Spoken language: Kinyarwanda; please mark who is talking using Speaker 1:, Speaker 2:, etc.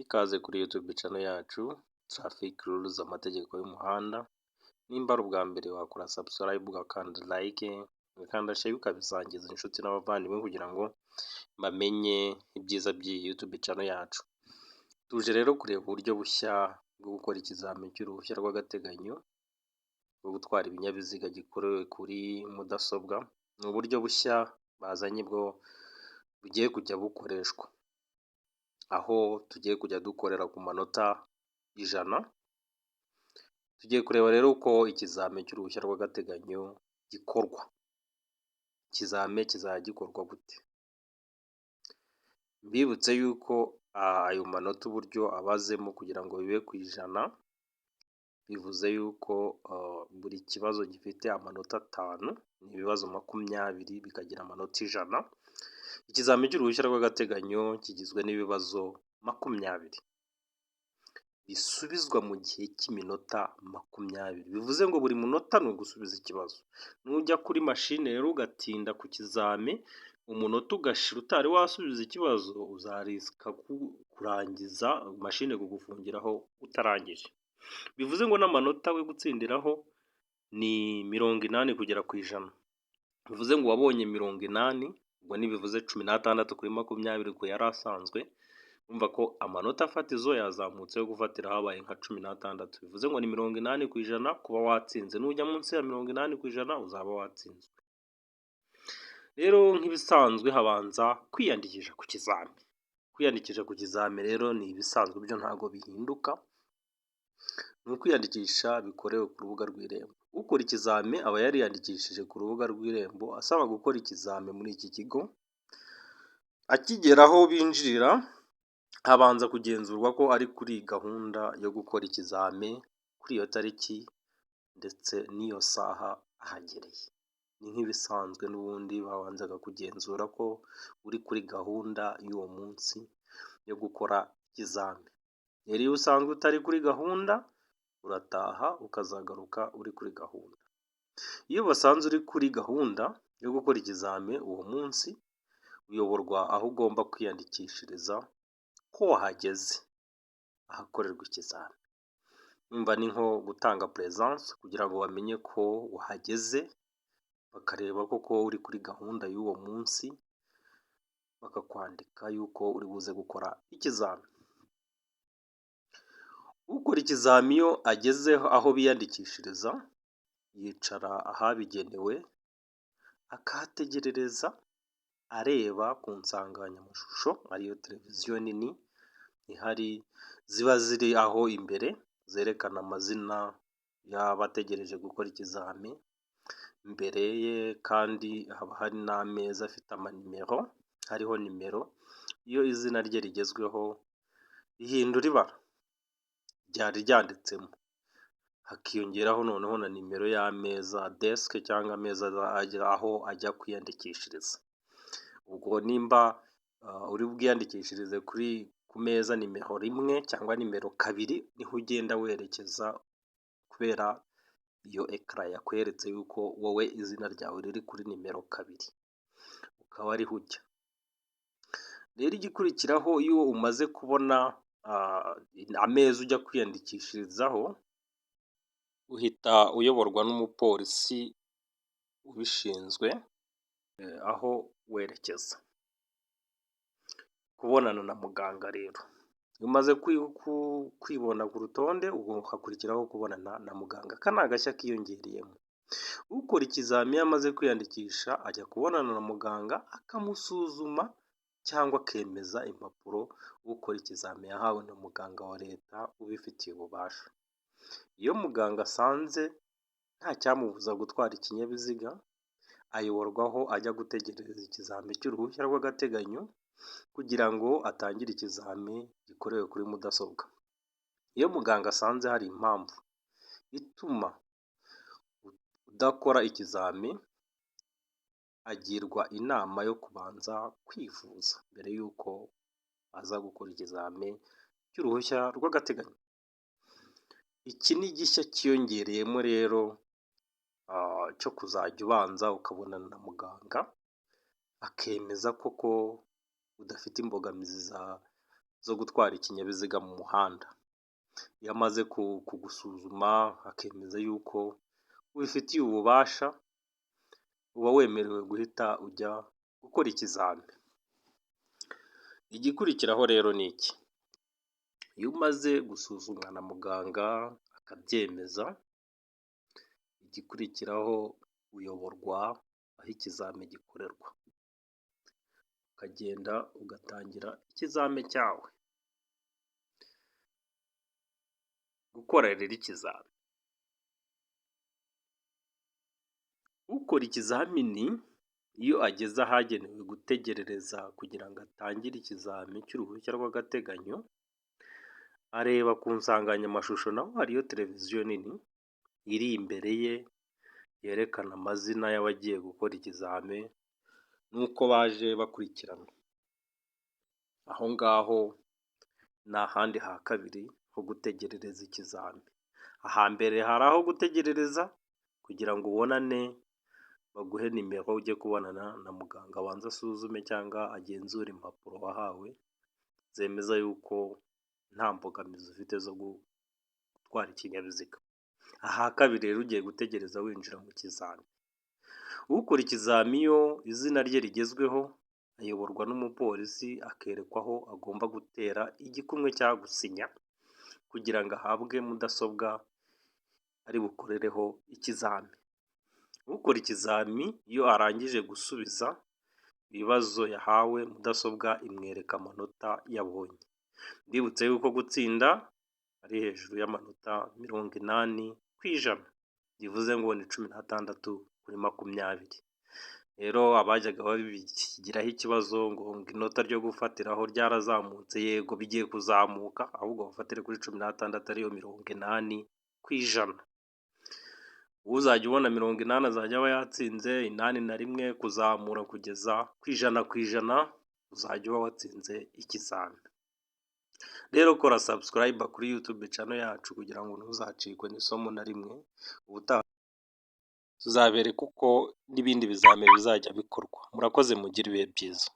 Speaker 1: Ikaze kuri YouTube channel yacu Traffic Rules, amategeko y'umuhanda. Nimba ari ubwa mbere wakora subscribe, ugakanda like, ugakanda share, ukabisangiza inshuti n'abavandimwe kugira ngo bamenye ibyiza by'iyi YouTube channel yacu. Tuje rero kureba uburyo bushya bwo gukora ikizamini cy'uruhushya rw'agateganyo bwo gutwara ibinyabiziga gikorewe kuri mudasobwa. Ni uburyo bushya bazanye bwo bugiye kujya bukoreshwa, aho tugiye kujya dukorera ku manota 100. Tugiye kureba rero uko ikizamini cy'uruhushya rw'agateganyo gikorwa. Ikizamini kizajya gikorwa gute? Mbibutse yuko ayo manota uburyo abazemo kugira ngo bibe ku 100, bivuze yuko buri kibazo gifite amanota 5, ni ibibazo 20 bikagira amanota 100. Ikizamini cy'uruhushya rw'agateganyo kigizwe n'ibibazo 20 bisubizwa mu gihe cy'iminota 20. Bivuze ngo buri munota ni ugusubiza ikibazo. Nujya kuri mashine rero ugatinda ku kizame, umunota ugashira utari wasubiza ikibazo, uzarisika kurangiza mashine kugufungiraho utarangije. Bivuze ngo n'amanota we gutsindiraho ni 80 kugera ku 100. Bivuze ngo wabonye 80, ubwo nibivuze 16 kuri 20 ko yari asanzwe. Umva ko amanota fatizo yazamutse yo gufatira habaye nka 16. Bivuze ngo ni 80 ku 100 kuba watsinze. Nujya munsi ya 80 ku 100 uzaba watsinzwe. Rero nk'ibisanzwe habanza kwiyandikisha ku kizami. Kwiyandikisha ku kizami rero ni ibisanzwe, byo ntago bihinduka. Ni ukwiyandikisha bikorewe ku rubuga rw'Irembo. Ukora ikizami aba yariyandikishije ku rubuga rw'Irembo asaba gukora ikizami muri iki kigo. Akigera aho binjirira, habanza kugenzurwa ko ari kuri gahunda yo gukora ikizami kuri iyo tariki ndetse n'iyo saha ahagereye. Ni nk'ibisanzwe n'ubundi babanzaga kugenzura ko uri kuri gahunda y'uwo munsi yo gukora ikizami. Rero iyo usanzwe utari kuri gahunda, urataha ukazagaruka uri kuri gahunda. Iyo basanze uri kuri gahunda yo gukora ikizami uwo munsi, uyoborwa aho ugomba kwiyandikishiriza ko wahageze ahakorerwa ikizami. Numva ni nko gutanga presence kugira ngo bamenye ko wahageze, bakareba koko uri kuri gahunda y'uwo munsi, bakakwandika yuko uri buze gukora ikizami. Ukora ikizami iyo ageze aho biyandikishiriza, yicara ahabigenewe akahategerereza areba ku nsanganyamashusho, ariyo televiziyo nini ihari, ziba ziri aho imbere zerekana amazina y'abategereje gukora ikizami. Imbere ye kandi haba hari n'ameza afite amanimero, hariho nimero. Iyo izina rye rigezweho rihindura ibara ryari ryanditsemo, hakiyongeraho noneho na nimero y'ameza, desk cyangwa ameza aho ajya kwiyandikishiriza. Ubwo nimba uri bwiyandikishirize ku meza nimero 1 cyangwa nimero 2, niho ugenda werekeza, kubera iyo ekara yakweretse yuko wowe izina ryawe riri kuri nimero 2, ukaba ariho ujya. Rero igikurikiraho iyo umaze kubona ameza ujya kwiyandikishirizaho, uhita uyoborwa n'umupolisi ubishinzwe aho werekeza kubonana na muganga. Rero iyo umaze kwibona ku rutonde, ubwo hakurikiraho kubonana na muganga. Aka ni agashya kiyongereyemo. Ukora ikizami iyo amaze kwiyandikisha ajya kubonana na muganga, akamusuzuma cyangwa akemeza impapuro ukora ikizami yahawe na muganga wa leta ubifitiye ububasha. Iyo muganga asanze nta cyamubuza gutwara ikinyabiziga, ayoborwaho ajya gutegereza ikizami cy'uruhushya rw'agateganyo kugira ngo atangire ikizami gikorewe kuri mudasobwa. Iyo muganga asanze hari impamvu ituma udakora ikizami, agirwa inama yo kubanza kwivuza mbere y'uko aza gukora ikizami cy'uruhushya rw'agateganyo. Iki ni gishya kiyongereyemo rero cyo kuzajya ubanza ukabonana na muganga, akemeza koko udafite imbogamizi zo gutwara ikinyabiziga mu muhanda. Iyo amaze kugusuzuma akemeza yuko ubifitiye ububasha, uba wemerewe guhita ujya gukora ikizami. Igikurikiraho rero ni iki? Iyo umaze gusuzumwa na muganga akabyemeza, igikurikiraho uyoborwa aho ikizami gikorerwa, ukagenda ugatangira ikizami cyawe. Gukora rero ikizami, ukora ikizamini iyo ageze ahagenewe gutegerereza kugira ngo atangire ikizami cy'uruhushya rw'agateganyo, areba ku nsanganyamashusho, naho hariyo televiziyo nini iri imbere ye yerekana amazina y'abagiye gukora ikizami n'uko baje bakurikirana. Aho ngaho ni ahandi ha kabiri ho gutegerereza ikizami. Ahambere hari aho gutegerereza kugira ngo ubonane, baguhe nimero ujye kubonana na muganga abanza asuzume cyangwa agenzure impapuro wahawe zemeza yuko nta mbogamizi ufite zo gutwara ikinyabiziga. Aha kabiri rero ugiye gutegereza winjira mu kizami. Ukora ikizami iyo izina rye rigezweho, ayoborwa n'umupolisi akerekwa aho agomba gutera igikumwe cyangwa gusinya kugira ngo ahabwe mudasobwa ari bukorereho ikizami. Ukora ikizami iyo arangije gusubiza ibibazo yahawe, mudasobwa imwereka amanota yabonye. Mbibutse yuko gutsinda ari hejuru y'amanota 80%, bivuze ngo ni 16/20. Rero abajyaga babigiraho ikibazo ngo inota ryo gufatiraho ryarazamutse, yego bigiye kuzamuka, ahubwo bafatire kuri 16 ariyo 80%. Uzajya ubona 80 azajya aba yatsinze, 81 kuzamura kugeza ku 100%, uzajya uba watsinze ikizami. Rero kora subscribe kuri YouTube channel yacu kugira ngo ntuzacikwe n'isomo na rimwe. Ubutaha tuzabereka uko n'ibindi bizami bizajya bikorwa. Murakoze, mugire ibihe byiza.